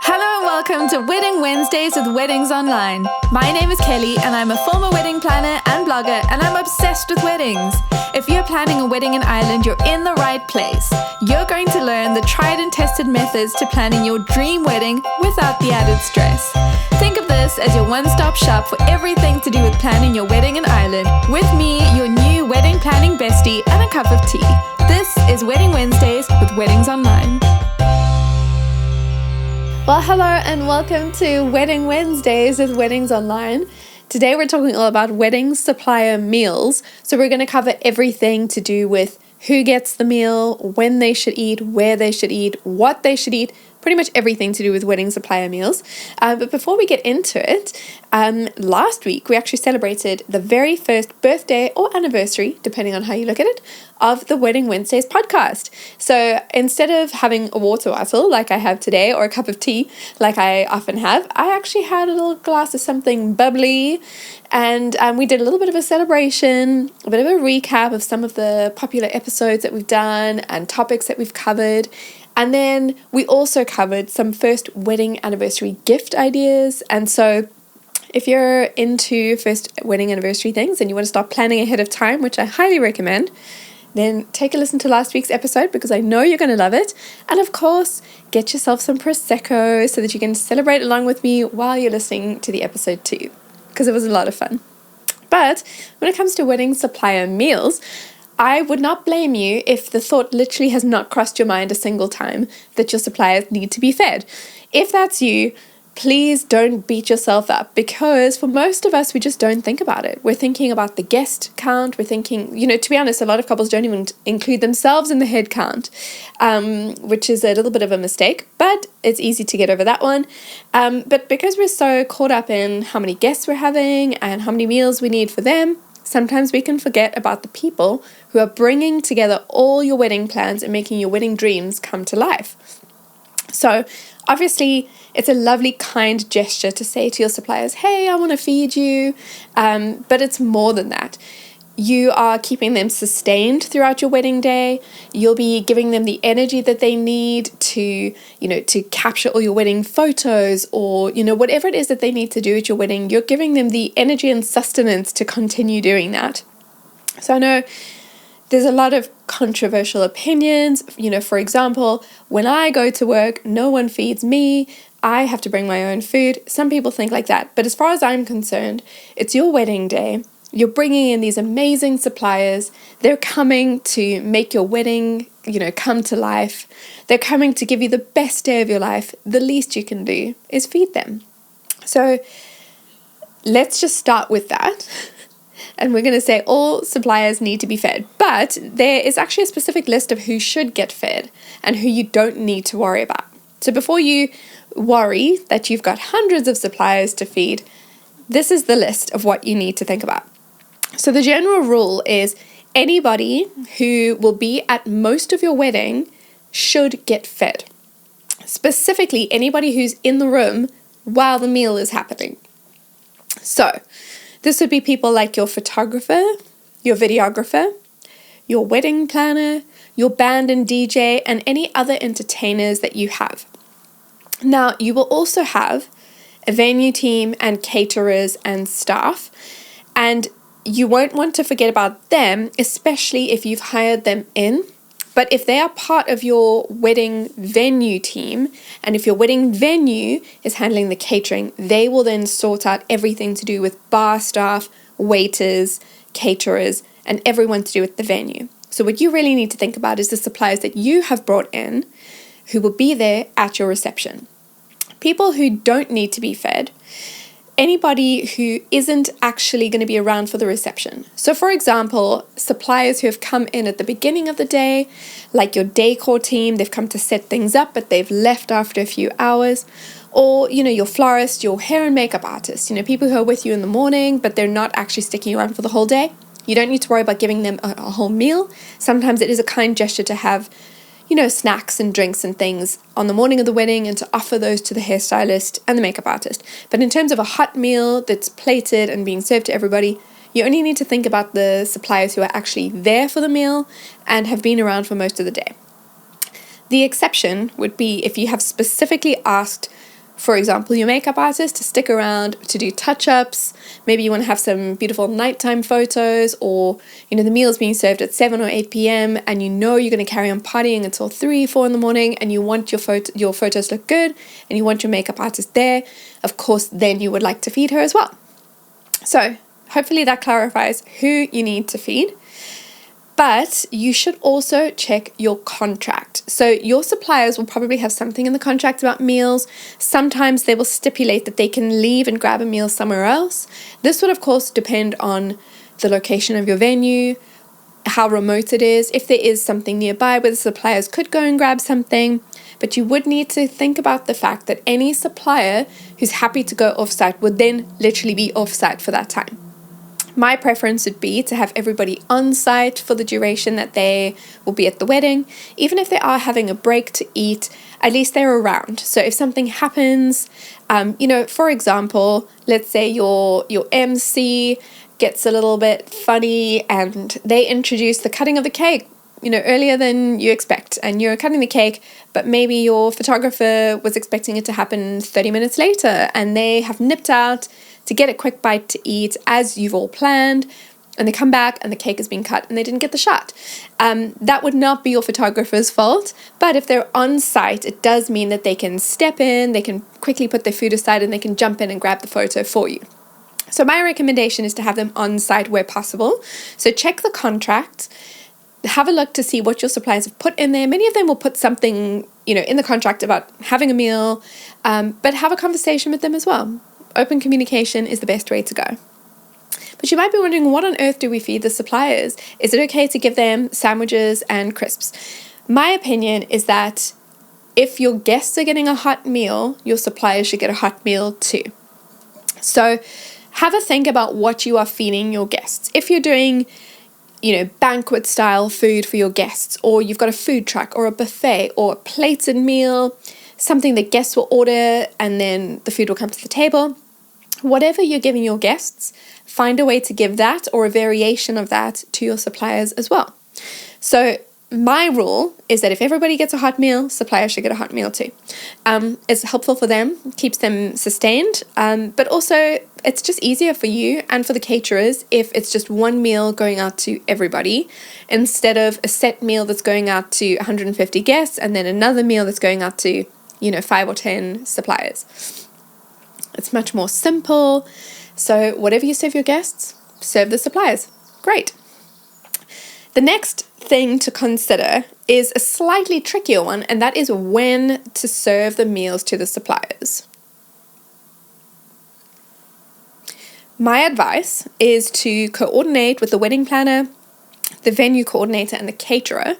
Hello and welcome to Wedding Wednesdays with Weddings Online. My name is Kelly and I'm a former wedding planner and blogger, and I'm obsessed with weddings. If you're planning a wedding in Ireland, you're in the right place. You're going to learn the tried and tested methods to planning your dream wedding without the added stress. Think of this as your one-stop shop for everything to do with planning your wedding in Ireland. With me, your new wedding planning bestie, and a cup of tea. This is Wedding Wednesdays with Weddings Online. Well, hello and welcome to Wedding Wednesdays with Weddings Online. Today we're talking all about wedding supplier meals. So we're going to cover everything to do with who gets the meal, when they should eat, where they should eat, what they should eat, pretty much everything to do with wedding supplier meals. But before we get into it, last week we actually celebrated the very first birthday or anniversary, depending on how you look at it, of the Wedding Wednesdays podcast. So instead of having a water bottle like I have today, or a cup of tea like I often have, I actually had a little glass of something bubbly, and we did a little bit of a celebration, a bit of a recap of some of the popular episodes that we've done and topics that we've covered. And then we also covered some first wedding anniversary gift ideas. And so if you're into first wedding anniversary things and you want to start planning ahead of time, which I highly recommend, then take a listen to last week's episode because I know you're going to love it. And of course, get yourself some Prosecco so that you can celebrate along with me while you're listening to the episode too, because it was a lot of fun. But when it comes to wedding supplier meals, I would not blame you if the thought literally has not crossed your mind a single time that your suppliers need to be fed. If that's you, please don't beat yourself up, because for most of us, we just don't think about it. We're thinking about the guest count. We're thinking, to be honest, a lot of couples don't even include themselves in the head count, which is a little bit of a mistake, but it's easy to get over that one. But because we're so caught up in how many guests we're having and how many meals we need for them, sometimes we can forget about the people who are bringing together all your wedding plans and making your wedding dreams come to life. So obviously, it's a lovely, kind gesture to say to your suppliers, hey, I want to feed you. But it's more than that. You are keeping them sustained throughout your wedding day. You'll be giving them the energy that they need to capture all your wedding photos, or, whatever it is that they need to do at your wedding. You're giving them the energy and sustenance to continue doing that. So I know there's a lot of controversial opinions. For example, when I go to work, no one feeds me. I have to bring my own food. Some people think like that. But as far as I'm concerned, it's your wedding day. You're bringing in these amazing suppliers. They're coming to make your wedding, come to life. They're coming to give you the best day of your life. The least you can do is feed them. So let's just start with that. And we're going to say all suppliers need to be fed. But there is actually a specific list of who should get fed and who you don't need to worry about. So before you worry that you've got hundreds of suppliers to feed, this is the list of what you need to think about. So the general rule is anybody who will be at most of your wedding should get fed. Specifically, anybody who's in the room while the meal is happening. So this would be people like your photographer, your videographer, your wedding planner, your band and DJ, and any other entertainers that you have. Now, you will also have a venue team and caterers and staff, and you won't want to forget about them, especially if you've hired them in. But if they are part of your wedding venue team, and if your wedding venue is handling the catering, they will then sort out everything to do with bar staff, waiters, caterers, and everyone to do with the venue. So what you really need to think about is the suppliers that you have brought in who will be there at your reception. People who don't need to be fed. Anybody who isn't actually going to be around for the reception. So for example, suppliers who have come in at the beginning of the day, like your decor team, they've come to set things up, but they've left after a few hours. Or, your florist, your hair and makeup artist, people who are with you in the morning, but they're not actually sticking around for the whole day. You don't need to worry about giving them a whole meal. Sometimes it is a kind gesture to have snacks and drinks and things on the morning of the wedding and to offer those to the hairstylist and the makeup artist. But in terms of a hot meal that's plated and being served to everybody, you only need to think about the suppliers who are actually there for the meal and have been around for most of the day. The exception would be if you have specifically asked, for example, your makeup artist to stick around to do touch-ups. Maybe you want to have some beautiful nighttime photos, or, the meal's being served at 7 or 8 p.m. and you're going to carry on partying until 3, 4 in the morning, and you want your photos look good and you want your makeup artist there. Of course, then you would like to feed her as well. So hopefully that clarifies who you need to feed. But you should also check your contract. So your suppliers will probably have something in the contract about meals. Sometimes they will stipulate that they can leave and grab a meal somewhere else. This would, of course, depend on the location of your venue, how remote it is, if there is something nearby where the suppliers could go and grab something. But you would need to think about the fact that any supplier who's happy to go off-site would then literally be off-site for that time. My preference would be to have everybody on site for the duration that they will be at the wedding. Even if they are having a break to eat, at least they're around. So if something happens, for example, let's say your MC gets a little bit funny and they introduce the cutting of the cake, earlier than you expect, and you're cutting the cake, but maybe your photographer was expecting it to happen 30 minutes later and they have nipped out to get a quick bite to eat as you've all planned, and they come back and the cake has been cut and they didn't get the shot. That would not be your photographer's fault, but if they're on site, it does mean that they can step in, they can quickly put their food aside, and they can jump in and grab the photo for you. So my recommendation is to have them on site where possible. So check the contract, have a look to see what your suppliers have put in there. Many of them will put something, in the contract about having a meal, but have a conversation with them as well. Open communication is the best way to go. But you might be wondering, what on earth do we feed the suppliers? Is it okay to give them sandwiches and crisps? My opinion is that if your guests are getting a hot meal, your suppliers should get a hot meal too. So have a think about what you are feeding your guests. If you're doing, banquet style food for your guests, or you've got a food truck or a buffet or a plated meal, something that guests will order and then the food will come to the table. Whatever you're giving your guests, find a way to give that or a variation of that to your suppliers as well. So my rule is that if everybody gets a hot meal, suppliers should get a hot meal too. It's helpful for them, keeps them sustained, but also it's just easier for you and for the caterers if it's just one meal going out to everybody instead of a set meal that's going out to 150 guests and then another meal that's going out to 5 or 10 suppliers. It's much more simple. So whatever you serve your guests, serve the suppliers. Great. The next thing to consider is a slightly trickier one, and that is when to serve the meals to the suppliers. My advice is to coordinate with the wedding planner, the venue coordinator, and the caterer.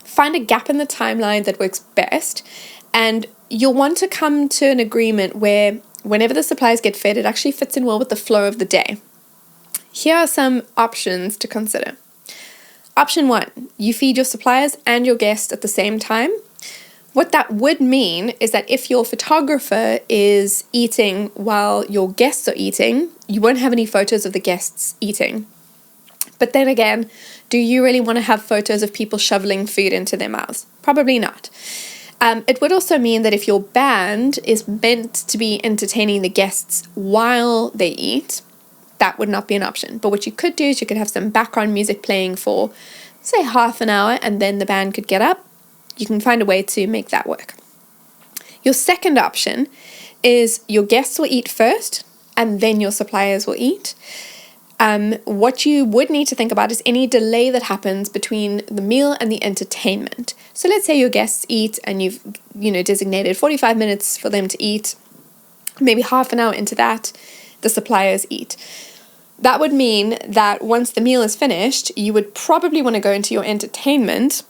Find a gap in the timeline that works best, and you'll want to come to an agreement where whenever the suppliers get fed, it actually fits in well with the flow of the day. Here are some options to consider. Option 1, you feed your suppliers and your guests at the same time. What that would mean is that if your photographer is eating while your guests are eating, you won't have any photos of the guests eating. But then again, do you really want to have photos of people shoveling food into their mouths? Probably not. It would also mean that if your band is meant to be entertaining the guests while they eat, that would not be an option. But what you could do is you could have some background music playing for, say, half an hour, and then the band could get up. You can find a way to make that work. Your second option is your guests will eat first, and then your suppliers will eat. What you would need to think about is any delay that happens between the meal and the entertainment. So let's say your guests eat and you've designated 45 minutes for them to eat. Maybe half an hour into that, the suppliers eat. That would mean that once the meal is finished, you would probably want to go into your entertainment.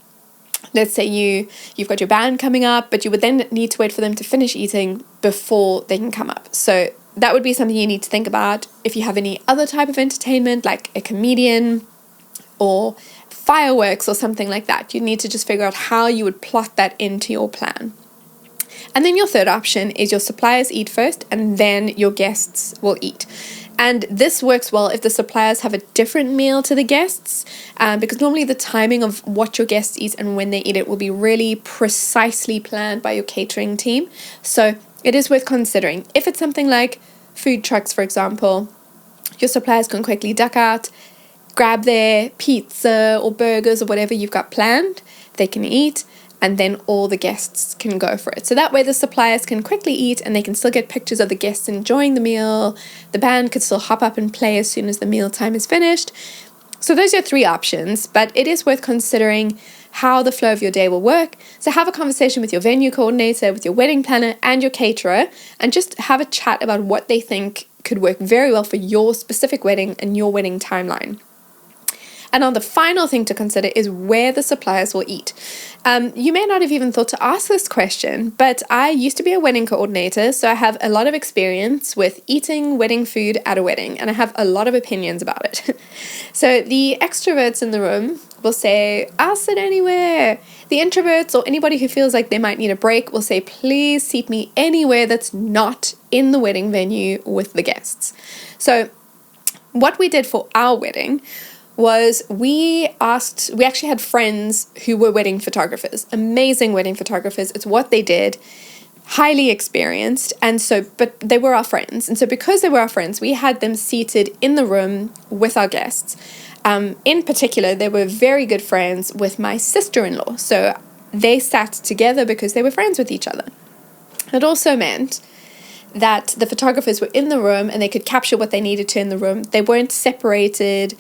Let's say you've got your band coming up, but you would then need to wait for them to finish eating before they can come up. So that would be something you need to think about. If you have any other type of entertainment, like a comedian or fireworks or something like that, you need to just figure out how you would plot that into your plan. And then your third option is your suppliers eat first and then your guests will eat. And this works well if the suppliers have a different meal to the guests, because normally the timing of what your guests eat and when they eat it will be really precisely planned by your catering team. So it is worth considering. If it's something like food trucks, for example, your suppliers can quickly duck out, grab their pizza or burgers or whatever you've got planned, they can eat, and then all the guests can go for it. So that way the suppliers can quickly eat and they can still get pictures of the guests enjoying the meal. The band could still hop up and play as soon as the meal time is finished. So those are 3 options, but it is worth considering how the flow of your day will work. So have a conversation with your venue coordinator, with your wedding planner and your caterer, and just have a chat about what they think could work very well for your specific wedding and your wedding timeline. And on the final thing to consider is where the suppliers will eat. You may not have even thought to ask this question, but I used to be a wedding coordinator, so I have a lot of experience with eating wedding food at a wedding, and I have a lot of opinions about it. So the extroverts in the room will say, I'll sit anywhere. The introverts or anybody who feels like they might need a break will say, please seat me anywhere that's not in the wedding venue with the guests. So what we did for our wedding was we actually had friends who were wedding photographers, amazing wedding photographers. It's what they did, highly experienced. But they were our friends. And so because they were our friends, we had them seated in the room with our guests. In particular, they were very good friends with my sister-in-law. So they sat together because they were friends with each other. It also meant that the photographers were in the room and they could capture what they needed to in the room. They weren't separated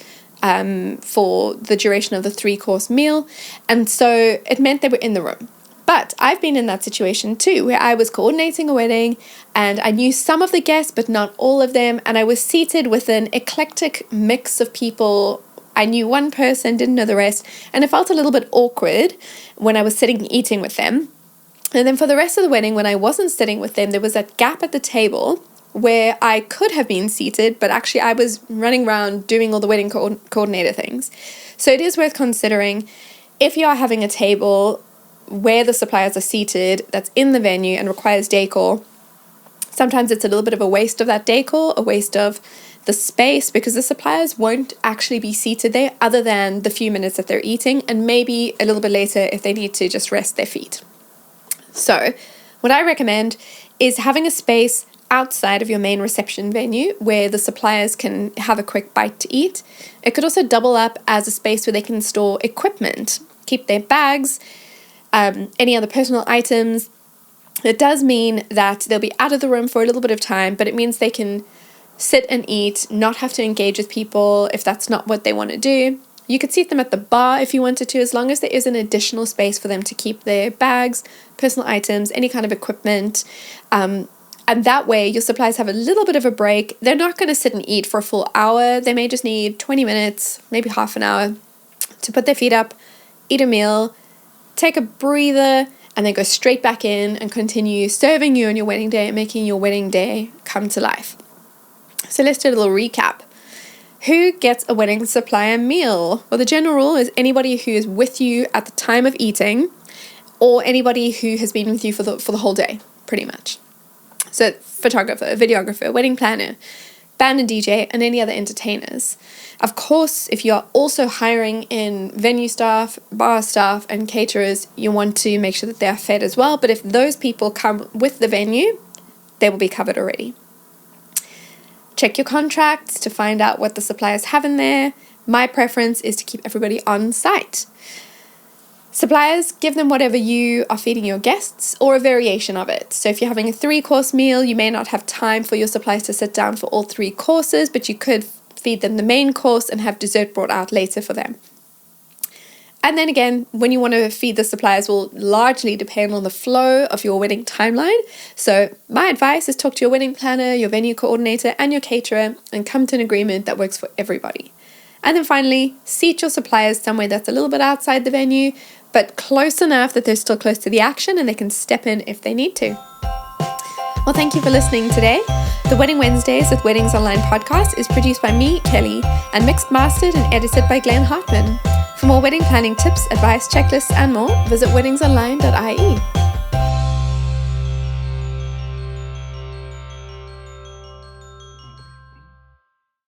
for the duration of the 3-course meal, and so it meant they were in the room. But I've been in that situation too, where I was coordinating a wedding and I knew some of the guests but not all of them, and I was seated with an eclectic mix of people. I knew one person, didn't know the rest, and it felt a little bit awkward when I was sitting eating with them. And then for the rest of the wedding, when I wasn't sitting with them, there was that gap at the table where I could have been seated, but actually I was running around doing all the wedding coordinator things. So it is worth considering if you are having a table where the suppliers are seated that's in the venue and requires decor. Sometimes it's a little bit of a waste of that decor, a waste of the space, because the suppliers won't actually be seated there other than the few minutes that they're eating, and maybe a little bit later if they need to just rest their feet. So what I recommend is having a space outside of your main reception venue where the suppliers can have a quick bite to eat. It could also double up as a space where they can store equipment, keep their bags, any other personal items. It does mean that they'll be out of the room for a little bit of time, but it means they can sit and eat, not have to engage with people if that's not what they want to do. You could seat them at the bar if you wanted to, as long as there is an additional space for them to keep their bags, personal items, any kind of equipment. And that way, your suppliers have a little bit of a break. They're not going to sit and eat for a full hour. They may just need 20 minutes, maybe half an hour to put their feet up, eat a meal, take a breather, and then go straight back in and continue serving you on your wedding day and making your wedding day come to life. So let's do a little recap. Who gets a wedding supplier meal? Well, the general rule is anybody who is with you at the time of eating, or anybody who has been with you for the whole day, pretty much. So photographer, videographer, wedding planner, band and DJ, and any other entertainers. Of course, if you are also hiring in venue staff, bar staff, and caterers, you want to make sure that they are fed as well. But if those people come with the venue, they will be covered already. Check your contracts to find out what the suppliers have in there. My preference is to keep everybody on site. Suppliers, give them whatever you are feeding your guests or a variation of it. So if you're having a 3-course meal, you may not have time for your suppliers to sit down for all 3 courses, but you could feed them the main course and have dessert brought out later for them. And then again, when you want to feed the suppliers will largely depend on the flow of your wedding timeline. So my advice is talk to your wedding planner, your venue coordinator, and your caterer and come to an agreement that works for everybody. And then finally, seat your suppliers somewhere that's a little bit outside the venue, but close enough that they're still close to the action and they can step in if they need to. Well, thank you for listening today. The Wedding Wednesdays with Weddings Online podcast is produced by me, Kelly, and mixed, mastered, and edited by Glenn Hartman. For more wedding planning tips, advice, checklists, and more, visit weddingsonline.ie.